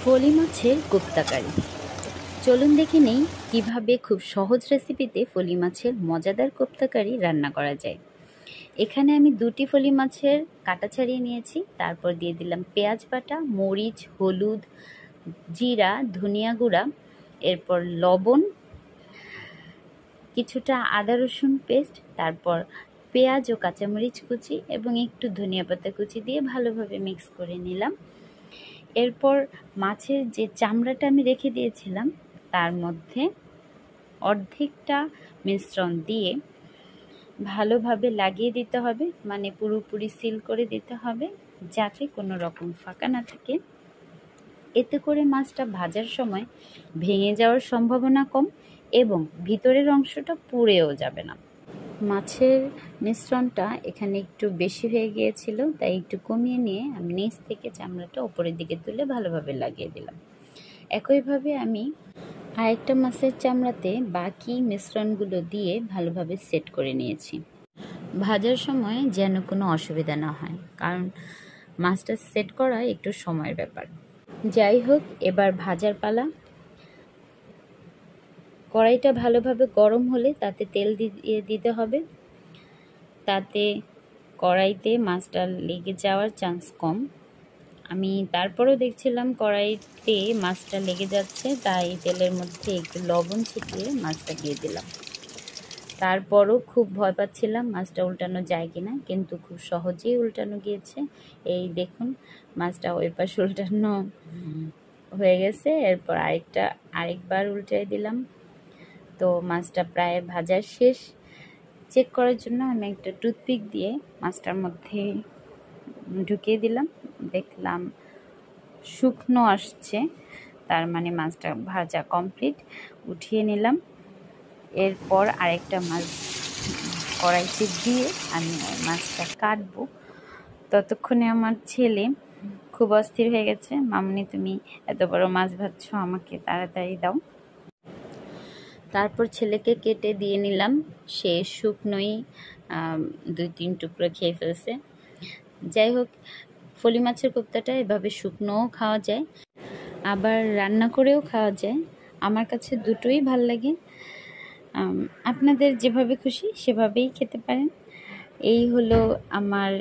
ফলি মাছের কোপ্তাকারি। চলুন দেখে নেই কিভাবে খুব সহজ রেসিপিতে ফলি মাছের মজাদার কোপ্তাকারি রান্না করা যায়। এখানে আমি দুটি ফলি মাছের কাটা ছাড়িয়ে নিয়েছি। তারপর দিয়ে দিলাম পেঁয়াজ বাটা, মরিচ, হলুদ, জিরা, ধনিয়া গুঁড়া, এরপর লবণ, কিছুটা আদা রসুন পেস্ট, তারপর পেঁয়াজ ও কাঁচামরিচ কুচি এবং একটু ধনিয়া পাতা কুচি দিয়ে ভালোভাবে মিক্স করে নিলাম। এরপর মাছের যে চামড়াটা আমি রেখে দিয়েছিলাম তার মধ্যে অর্ধেকটা মিশ্রণ দিয়ে ভালোভাবে লাগিয়ে দিতে হবে, মানে পুরোপুরি সিল করে দিতে হবে যাতে কোনো রকম ফাঁকা না থাকে। এতে করে মাছটা ভাজার সময় ভেঙে যাওয়ার সম্ভাবনা কম এবং ভিতরের অংশটা পুড়েও যাবে না। মাছের মিশ্রণটা এখানে একটু বেশি হয়ে গিয়েছিল, তাই একটু কমিয়ে নিয়ে আমি নিচ থেকে চামড়াটা উপরের দিকে তুলে ভালোভাবে লাগিয়ে দিলাম। একইভাবে আমি আরেকটা মাছের চামড়াতে বাকি মিশ্রণগুলো দিয়ে ভালোভাবে সেট করে নিয়েছি, ভাজার সময় যেন কোনো অসুবিধা না হয়, কারণ মাছটা সেট করা একটু সময়ের ব্যাপার। যাই হোক, এবার ভাজার পালা। কড়াইটা ভালোভাবে গরম হলে তাতে তেল দিয়ে দিতে হবে, তাতে কড়াইতে মাছটা লেগে যাওয়ার চান্স কম। আমি তারপরেও দেখছিলাম কড়াইতে মাছটা লেগে যাচ্ছে, তাই তেলের মধ্যে একটু লবণ ছিটিয়ে মাছটা দিয়ে দিলাম। তারপরও খুব ভয় পাচ্ছিলাম মাছটা উল্টানো যায় কিনা, কিন্তু খুব সহজেই উল্টানো গিয়েছে। এই দেখুন, মাছটা ওই পাশে উল্টানো হয়ে গেছে। এরপর আরেকবার উল্টে দিলাম। তো মাছটা প্রায় ভাজা শেষ। চেক করার জন্য আমি একটা টুথপিক দিয়ে মাছটার মধ্যে ঢুকিয়ে দিলাম। দেখলাম শুকনো আসছে, তার মানে মাছটা ভাজা কমপ্লিট। উঠিয়ে নিলাম। এরপর আরেকটা মাছ কড়াইতে দিয়ে আমি মাছটা কাটবো। ততক্ষণে আমার ছেলে খুব অস্থির হয়ে গেছে, মামনি তুমি এত বড় মাছ ভাজছো, আমাকে তাড়াতাড়ি দাও। তারপর ছেলেকে কেটে দিয়ে নিলাম। সে শুকনোই 2-3 টুকরো খেয়ে ফেলছে। যাই হোক, ফলি মাছের কোপ্তাটা এভাবে শুকনোও খাওয়া যায়, আবার রান্না করেও খাওয়া যায়। আমার কাছে দুটোই ভাল লাগে। আপনাদের যেভাবে খুশি সেভাবেই খেতে পারেন। এই হলো আমার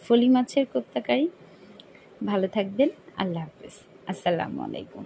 ফলি মাছের কোপ্তাকারি। ভালো থাকবেন। আল্লাহ হাফেজ। আসসালামু আলাইকুম।